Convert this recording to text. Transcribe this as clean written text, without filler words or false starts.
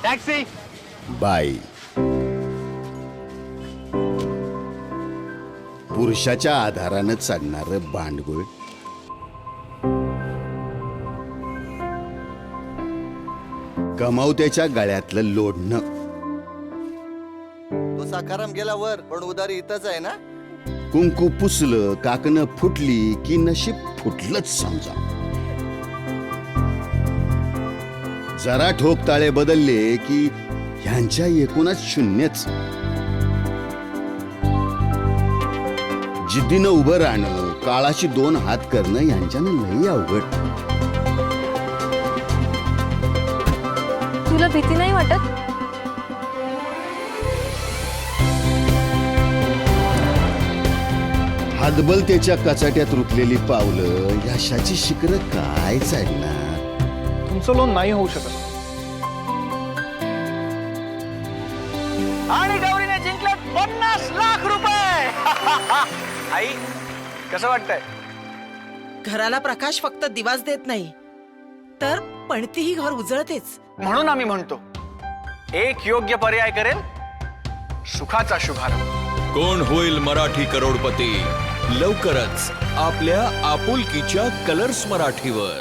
Taxi. बाई पुरुषाच्या आधारानं चालणार भांडगुळ कमावत्याच्या गळ्यातलं लोढणं. तो साखाराम गेला वर, पण उदारी इथंच आहे ना. कुंकू पुसलं काकणं फुटली की नशीब फुटलंच समजा. जरा ठोकताळे बदलले की ह्यांच्या एकूणच शून्यच. जिद्दीनं उभं राहणं, काळाशी दोन हात करणं यांच्यानं लई अवघड. तुला भीती नाही वाटत? हातबलतेच्या कचाट्यात रुतलेली पावलं यशाची शिखरं काय चढणार. तुमचं लोन नाही होऊ शकत. आणि गौरीने जिंकले 50 लाख रुपये. आई कसं वाटतंय? घराला प्रकाश फक्त दिवाच देत नाही, तर पणतीही घर उजळतेच. म्हणून आम्ही म्हणतो, एक योग्य पर्याय करेल सुखाचा शुभारंभ. कोण होईल मराठी करोडपती? लवकरच आपल्या आपुलकीच्या कलर्स मराठीवर.